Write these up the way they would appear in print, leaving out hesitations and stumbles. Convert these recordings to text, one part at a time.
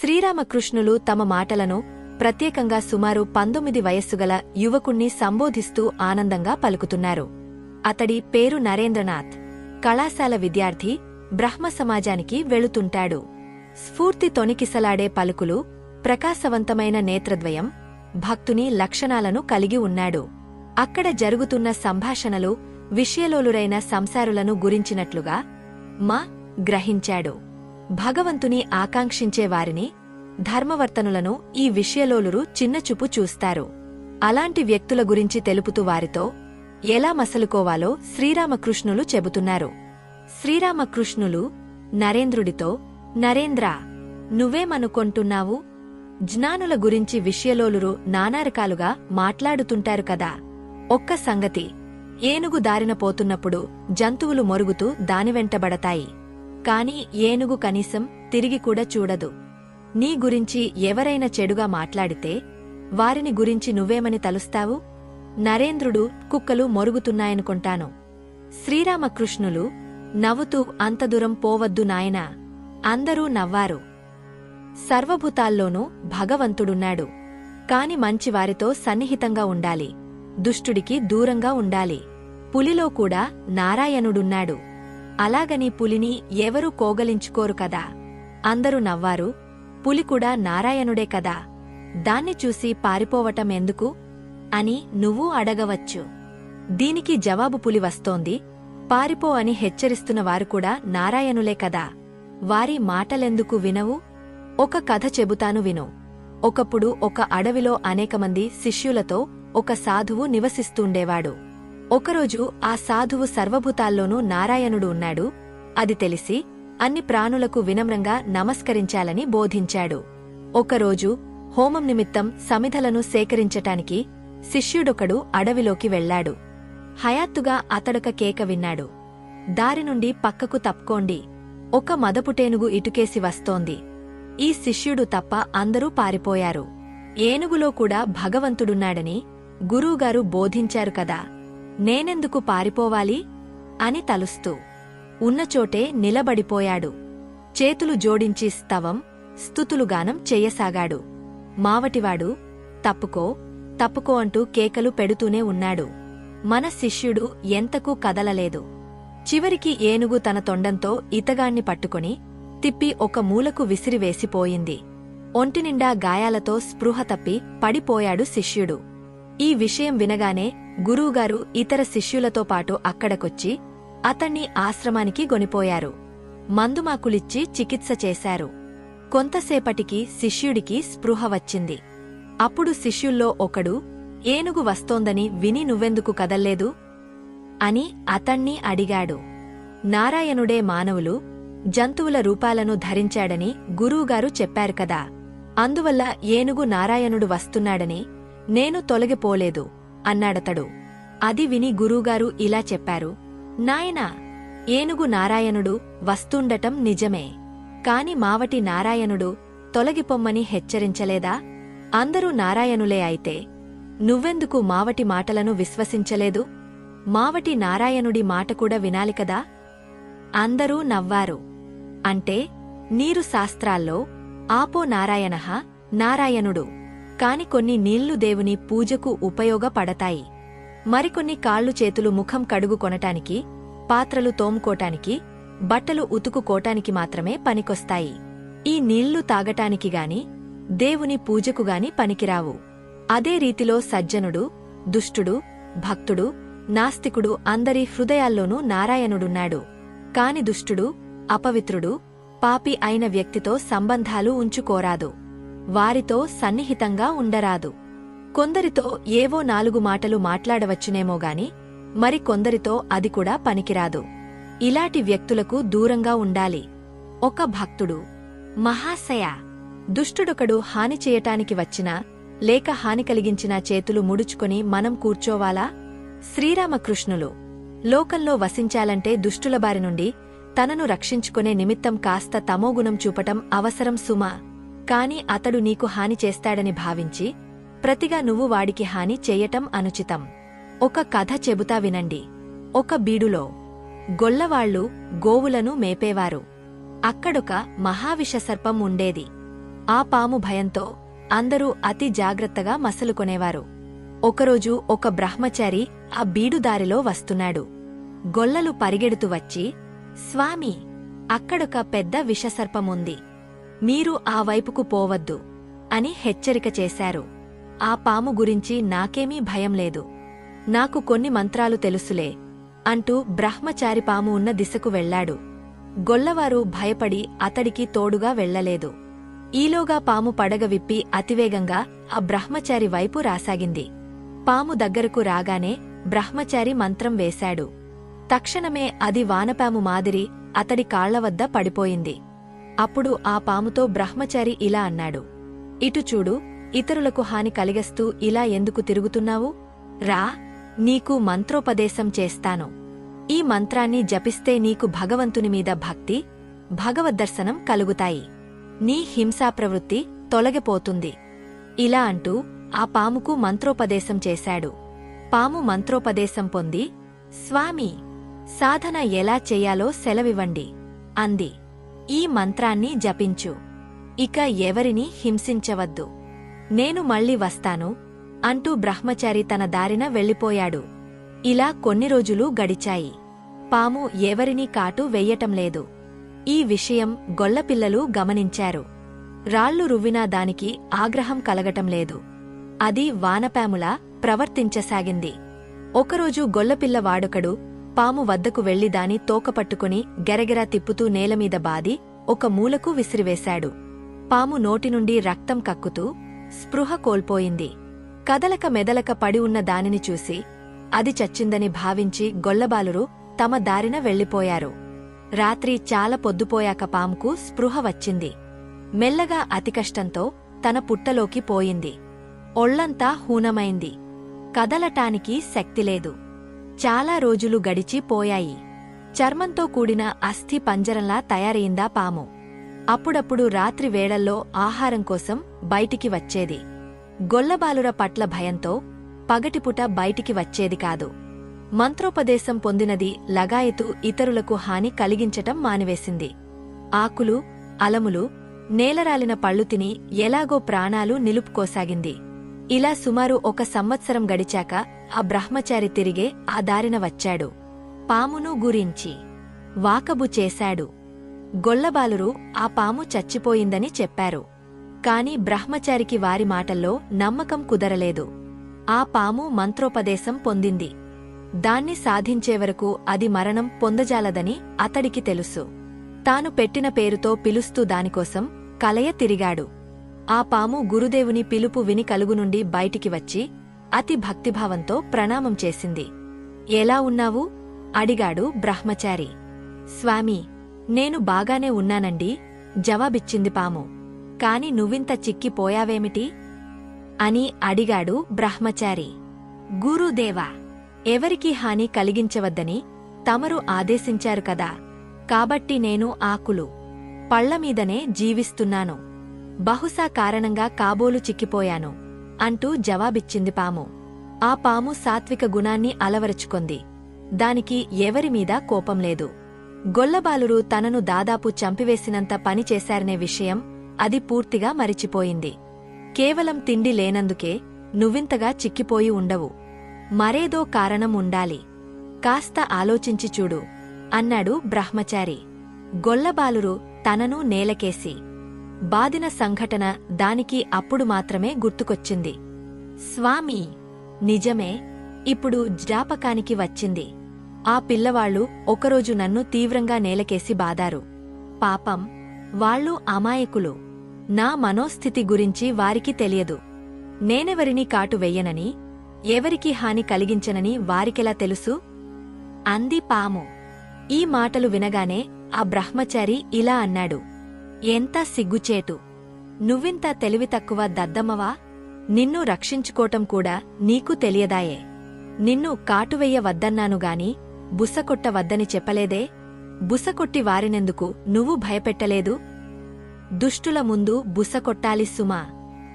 శ్రీరామకృష్ణులు తమ మాటలను ప్రత్యేకంగా సుమారు 19 వయస్సుగల యువకుణ్ణి సంబోధిస్తూ ఆనందంగా పలుకుతున్నారు. అతడి పేరు నరేంద్రనాథ్. కళాశాల విద్యార్థి. బ్రహ్మ సమాజానికి వెళుతుంటాడు. స్ఫూర్తి తొణికిసలాడే పలుకులు, ప్రకాశవంతమైన నేత్రద్వయం, భక్తుని లక్షణాలను కలిగి ఉన్నాడు. అక్కడ జరుగుతున్న సంభాషణలు విషయలోలురైన సంసారులను గురించినట్లుగా గ్రహించాడు. భగవంతుని ఆకాంక్షించేవారిని, ధర్మవర్తనులను ఈ విషయలోలురు చిన్నచూపు చూస్తారు. అలాంటి వ్యక్తుల గురించి తెలుపుతూ వారితో ఎలా మసలుకోవాలో శ్రీరామకృష్ణులు చెబుతున్నారు. శ్రీరామకృష్ణులు నరేంద్రుడితో, నరేంద్రా, నువ్వేమనుకొంటున్నావు? జ్ఞానుల గురించి విషయలోలురు నానారకాలుగా మాట్లాడుతుంటారు కదా. ఒక్క సంగతి, ఏనుగు దారిన పోతున్నప్పుడు జంతువులు మొరుగుతూ దానివెంటబడతాయి. కాని ఏనుగు కనీసం తిరిగి కూడా చూడదు. నీ గురించి ఎవరైనా చెడుగా మాట్లాడితే వారిని గురించి నువ్వేమని తలుస్తావు? నరేంద్రుడు, కుక్కలు మొరుగుతున్నాయనుకొంటాను. శ్రీరామకృష్ణులు నవ్వుతూ, అంతదూరం పోవద్దు నాయనా. అందరూ నవ్వారు. సర్వభూతాల్లోనూ భగవంతుడున్నాడు. కాని మంచివారితో సన్నిహితంగా ఉండాలి, దుష్టుడికి దూరంగా ఉండాలి. పులిలో కూడా నారాయణుడున్నాడు. అలాగని పులిని ఎవరూ కోగలించుకోరు కదా. అందరూ నవ్వారు. పులి కూడా నారాయణుడే కదా, దాన్ని చూసి పారిపోవటం ఎందుకు అని నువ్వు అడగవచ్చు. దీనికి జవాబు పులి వస్తోంది, పారిపో అని హెచ్చరిస్తున్న వారు కూడా నారాయణులే కదా. వారి మాటలెందుకు వినవు? ఒక కథ చెబుతాను విను. ఒకప్పుడు ఒక అడవిలో అనేకమంది శిష్యులతో ఒక సాధువు నివసిస్తూండేవాడు. ఒకరోజు ఆ సాధువు సర్వభూతాల్లోనూ నారాయణుడు ఉన్నాడు అది తెలిసి అన్ని ప్రాణులకు వినమ్రంగా నమస్కరించాలని బోధించాడు. ఒకరోజు హోమం నిమిత్తం సమిధలను సేకరించటానికి శిష్యుడొకడు అడవిలోకి వెళ్లాడు. హయాత్తుగా అతడొక కేక విన్నాడు. దారి నుండి పక్కకు తప్పుకోండి, ఒక మదపుటేనుగు ఇటుకేసి వస్తోంది. ఈ శిష్యుడు తప్ప అందరూ పారిపోయారు. ఏనుగులో కూడా భగవంతుడున్నాడని గురువుగారు బోధించారు కదా, నేనెందుకు పారిపోవాలి అని తలుస్తూ ఉన్నచోటే నిలబడిపోయాడు. చేతులు జోడించి స్తవం, స్తుతులుగానం చెయ్యసాగాడు. మావటివాడు, తప్పుకో తప్పుకో అంటూ కేకలు పెడుతూనే ఉన్నాడు. మన శిష్యుడు ఎంతకూ కదలలేదు. చివరికి ఏనుగు తన తొండంతో ఇతగాణ్ణి పట్టుకొని తిప్పి ఒక మూలకు విసిరివేసిపోయింది. ఒంటినిండా గాయాలతో స్పృహ తప్పి పడిపోయాడు శిష్యుడు. ఈ విషయం వినగానే గురువుగారు ఇతర శిష్యులతో పాటు అక్కడకొచ్చి అతణ్ణి ఆశ్రమానికి గొనిపోయారు. మందుమాకులిచ్చి చికిత్స చేశారు. కొంతసేపటికి శిష్యుడికి స్పృహ వచ్చింది. అప్పుడు శిష్యుల్లో ఒకడు, ఏనుగు వస్తోందని విని నువ్వెందుకు కదల్లేదు అని అతణ్ణి అడిగాడు. నారాయణుడే మానవులు, జంతువుల రూపాలను ధరించాడని గురువుగారు చెప్పారు కదా, అందువల్ల ఏనుగు నారాయణుడు వస్తున్నాడని నేను తొలగిపోలేదు అన్నాడతడు. అది విని గురువుగారు ఇలా చెప్పారు, నాయనా, ఏనుగు నారాయణుడు వస్తుండటం నిజమే, కాని మావటి నారాయణుడు తొలగిపొమ్మని హెచ్చరించలేదా? అందరూ నారాయణులే అయితే నువ్వెందుకు మావటి మాటలను విశ్వసించలేదు? మావటి నారాయణుడి మాట కూడా వినాలికదా? అందరూ నవ్వారు. అంటే నీరు శాస్త్రాల్లో ఆపో నారాయణః నారాయణుడు, కాని కొన్ని నీళ్లు దేవుని పూజకు ఉపయోగపడతాయి. మరికొన్ని కాళ్ళు చేతులు ముఖం కడుగు కొనటానికి, పాత్రలు తోముకోటానికి, బట్టలు ఉతుకుకోటానికి మాత్రమే పనికొస్తాయి. ఈ నీళ్లు తాగటానికిగాని దేవుని పూజకుగాని పనికిరావు. అదే రీతిలో సజ్జనుడు, దుష్టుడు, భక్తుడు, నాస్తికుడు అందరి హృదయాల్లోనూ నారాయణుడున్నాడు. కాని దుష్టుడు, అపవిత్రుడు, పాపి అయిన వ్యక్తితో సంబంధాలు ఉంచుకోరాదు, వారితో సన్నిహితంగా ఉండరాదు. కొందరితో ఏవో 4 మాటలు మాట్లాడవచ్చునేమోగాని మరి కొందరితో అది కూడా పనికిరాదు. ఇలాంటి వ్యక్తులకు దూరంగా ఉండాలి. ఒక భక్తుడు, మహాశయ, దుష్టుడొకడు హాని చేయటానికి వచ్చినా లేక హాని కలిగించినా చేతులు ముడుచుకొని మనం కూర్చోవాలా? శ్రీరామకృష్ణులు, లోకంలో వసించాలంటే దుష్టుల బారి నుండి తనను రక్షించుకునే నిమిత్తం కాస్త తమోగుణం చూపటం అవసరం సుమా. కాని అతడు నీకు హాని చేస్తాడని భావించి ప్రతిగా నువ్వు వాడికి హాని చెయ్యటం అనుచితం. ఒక కథ చెబుతా వినండి. ఒక బీడులో గొల్లవాళ్లు గోవులను మేపేవారు. అక్కడొక మహావిషసర్పం ఉండేది. ఆ పాము భయంతో అందరూ అతి జాగ్రత్తగా మసలుకొనేవారు. ఒకరోజు ఒక బ్రహ్మచారి ఆ బీడుదారిలో వస్తున్నాడు. గొల్లలు పరిగెడుతూ వచ్చి, "స్వామీ, అక్కడొక పెద్ద విషసర్పముంది. మీరు ఆ వైపుకు పోవద్దు" అని హెచ్చరిక చేశారు. ఆ పాము గురించి నాకేమీ భయం లేదు. నాకు కొన్ని మంత్రాలు తెలుసులే అంటూ బ్రహ్మచారి పాము ఉన్న దిశకు వెళ్లాడు. గొల్లవారు భయపడి అతడికి తోడుగా వెళ్లలేదు. ఈలోగా పాము పడగ విప్పి అతివేగంగా ఆ బ్రహ్మచారి వైపు రాసాగింది. పాము దగ్గరకు రాగానే బ్రహ్మచారి మంత్రం వేశాడు. తక్షణమే అది వానపాము మాదిరి అతడి కాళ్లవద్ద పడిపోయింది. అప్పుడు ఆ పాముతో బ్రహ్మచారి ఇలా అన్నాడు, "ఇటు చూడు, ఇతరులకు హాని కలిగస్తూ ఇలా ఎందుకు తిరుగుతున్నావు? రా, నీకు మంత్రోపదేశం చేస్తాను. ఈ మంత్రాన్ని జపిస్తే నీకు భగవంతునిమీద భక్తి, భగవద్దర్శనం కలుగుతాయి. నీ హింసాప్రవృత్తి తొలగిపోతుంది." ఇలా అంటూ ఆ పాముకు మంత్రోపదేశం చేశాడు. పాము మంత్రోపదేశం పొంది, "స్వామీ, సాధన ఎలా చెయ్యాలో సెలవివ్వండి" అంది. "ఈ మంత్రాన్ని జపించు. ఇక ఎవరినీ హింసించవద్దు. నేను మళ్ళీ వస్తాను" అంటూ బ్రహ్మచారి తన దారిన వెళ్ళిపోయాడు. ఇలా కొన్ని రోజులు గడిచాయి. పాము ఎవరినీ కాటు వెయ్యటంలేదు. ఈ విషయం గొల్లపిల్లలు గమనించారు. రాళ్లు రువ్వినా దానికి ఆగ్రహం కలగటంలేదు. అది వానపాములా ప్రవర్తించసాగింది. ఒకరోజు గొల్లపిల్ల వాడొకడు పాము వద్దకు వెళ్లి దాని తోకపట్టుకుని గెరగెరా తిప్పుతూ నేలమీద బాది ఒక మూలకు విసిరివేశాడు. పాము నోటినుండి రక్తం కక్కుతూ స్పృహ కోల్పోయింది. కదలక మెదలక పడి ఉన్న దానిని చూసి అది చచ్చిందని భావించి గొల్లబాలురు తమ దారిన వెళ్ళిపోయారు. రాత్రి చాలా పొద్దుపోయాక పాముకు స్పృహ వచ్చింది. మెల్లగా అతికష్టంతో తన పుట్టలోకి పోయింది. ఒళ్లంతా హూనమైంది. కదలటానికి శక్తిలేదు. చాలా రోజులు గడిచి పోయాయి. చర్మంతో కూడిన అస్థి పంజరంలా తయారయిందా పాము. అప్పుడప్పుడు రాత్రి వేళల్లో ఆహారం కోసం బయటికి వచ్చేది. గొల్లబాలుర పట్ల భయంతో పగటిపుట బయటికి వచ్చేది కాదు. మంత్రోపదేశం పొందినది లగాయతు ఇతరులకు హాని కలిగించటం మానివేసింది. ఆకులు, అలములు, నేలరాలిన పళ్ళు తిని ఎలాగో ప్రాణాలు నిలుపుకోసాగింది. ఇలా సుమారు 1 సంవత్సరం గడిచాక ఆ బ్రహ్మచారి తిరిగే ఆ దారిన వచ్చాడు. పామును గురించి వాకబు చేశాడు. గొల్లబాలురు ఆ పాము చచ్చిపోయిందని చెప్పారు. కాని బ్రహ్మచారికి వారి మాటల్లో నమ్మకం కుదరలేదు. ఆ పాము మంత్రోపదేశం పొందింది. దాన్ని సాధించేవరకు అది మరణం పొందజాలదని అతడికి తెలుసు. తాను పెట్టిన పేరుతో పిలుస్తూ దానికోసం కలయ తిరిగాడు. ఆ పాము గురుదేవుని పిలుపు విని కలుగునుండి బయటికి వచ్చి అతి భక్తిభావంతో ప్రణామం చేసింది. "ఎలా ఉన్నావు?" అడిగాడు బ్రహ్మచారి. "స్వామీ, నేను బాగానే ఉన్నానండి" జవాబిచ్చింది పాము. "కాని నువ్వింత చిక్కిపోయావేమిటి?" అని అడిగాడు బ్రహ్మచారి. "గురుదేవా, ఎవరికీ హాని కలిగించవద్దని తమరు ఆదేశించారు కదా, కాబట్టి నేను ఆకులు, పళ్లమీదనే జీవిస్తున్నాను. బహుశా కారణంగా కాబోలు చిక్కిపోయాను" అంటూ జవాబిచ్చింది పాము. ఆ పాము సాత్విక గుణాన్ని అలవరుచుకొంది. దానికి ఎవరిమీదా కోపంలేదు. గొల్లబాలురు తనను దాదాపు చంపివేసినంత పని చేశారనే విషయం అది పూర్తిగా మరిచిపోయింది. "కేవలం తిండి లేనందుకే నువ్వింతగా చిక్కిపోయి ఉండవు. మరేదో కారణం ఉండాలి. కాస్త ఆలోచించి చూడు" అన్నాడు బ్రహ్మచారి. గొల్లబాలురు తనను నేలకేసి బాదిన సంఘటన దానికి అప్పుడు మాత్రమే గుర్తుకొచ్చింది. "స్వామీ, నిజమే, ఇప్పుడు జ్ఞాపకానికి వచ్చింది. ఆ పిల్లవాళ్లు ఒకరోజు నన్ను తీవ్రంగా నేలకేసి బాదారు. పాపం, వాళ్ళు అమాయకులు. నా మనోస్థితి గురించి వారికి తెలియదు. నేనెవరినీ కాటు వెయ్యనని, ఎవరికి హాని కలిగించనని వారికెలా తెలుసు?" అంది పాము. ఈ మాటలు వినగానే ఆ బ్రహ్మచారి ఇలా అన్నాడు, "ఎంత సిగ్గుచేటు! నువ్వింత తెలివితక్కువ దద్దమ్మవా? నిన్ను రక్షించుకోటం కూడా నీకు తెలియదాయే. నిన్ను కాటువెయ్యవద్దన్నానుగాని బుసకొట్టవద్దని చెప్పలేదే? బుసకొట్టి వారినెందుకు నువ్వు భయపెట్టలేదు? దుష్టుల ముందు బుసకొట్టాలి సుమా.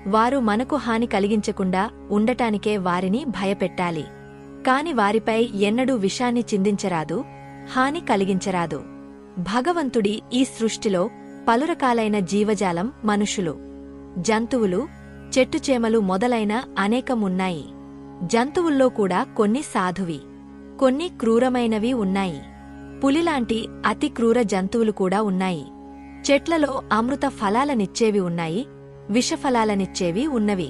వారు మనకు హాని కలిగించకుండా ఉండటానికే వారిని భయపెట్టాలి. కాని వారిపై ఎన్నడూ విషాన్ని చిందించరాదు, హాని కలిగించరాదు. భగవంతుడి ఈ సృష్టిలో పలురకాలైన జీవజాలం మనుషులు. జంతువులు, చెట్టుచేమలు మొదలైన అనేకమున్నాయి. జంతువుల్లో కూడా కొన్ని సాధువి, కొన్ని క్రూరమైనవి ఉన్నాయి. పులిలాంటి అతి క్రూర జంతువులు కూడా ఉన్నాయి. చెట్లలో అమృత ఫలాలనిచ్చేవి ఉన్నాయి, విషఫలాలనిచ్చేవి ఉన్నవి.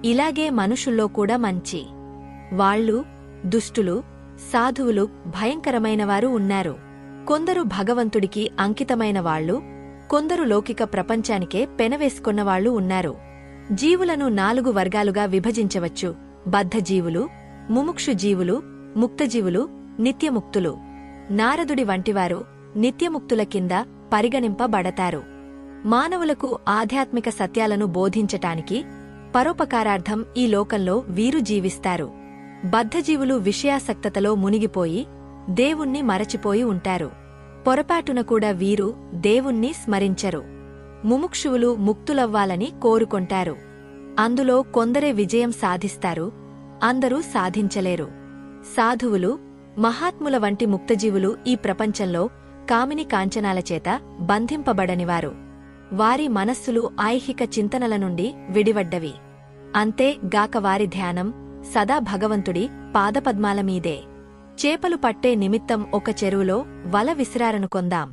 ఇలాగే మనుషుల్లో కూడా మంచి వాళ్ళు, దుష్టులు, సాధువులు, భయంకరమైనవారు ఉన్నారు. కొందరు భగవంతుడికి అంకితమైన వాళ్ళు, కొందరు లౌకిక ప్రపంచానికే పెనవేసుకున్నవాళ్లు ఉన్నారు. జీవులను 4 వర్గాలుగా విభజించవచ్చు: బద్ధజీవులు, ముముక్షు జీవులు, ముక్తజీవులు, నిత్యముక్తులు. నారదుడి వంటివారు నిత్యముక్తుల కింద పరిగణింపబడతారు. మానవులకు ఆధ్యాత్మిక సత్యాలను బోధించటానికి పరోపకారార్థం ఈ లోకంలో వీరు జీవిస్తారు. బద్ధజీవులు విషయాసక్తతలో మునిగిపోయి దేవుణ్ణి మరచిపోయి ఉంటారు. పొరపాటున కూడా వీరు దేవుణ్ణి స్మరించరు. ముముక్షువులు ముక్తులవ్వాలని కోరుకొంటారు. అందులో కొందరే విజయం సాధిస్తారు, అందరూ సాధించలేరు. సాధువులు, మహాత్ముల వంటి ముక్తజీవులు ఈ ప్రపంచంలో కామిని కాంచనాలచేత బంధింపబడనివారు. వారి మనస్సులు ఐహిక చింతనల నుండి విడివడ్డవి. అంతే గాక వారి ధ్యానం సదా భగవంతుడి పాదపద్మాలమీదే. చేపలు పట్టే నిమిత్తం ఒక చెరువులో వల విసిరారనుకొందాం.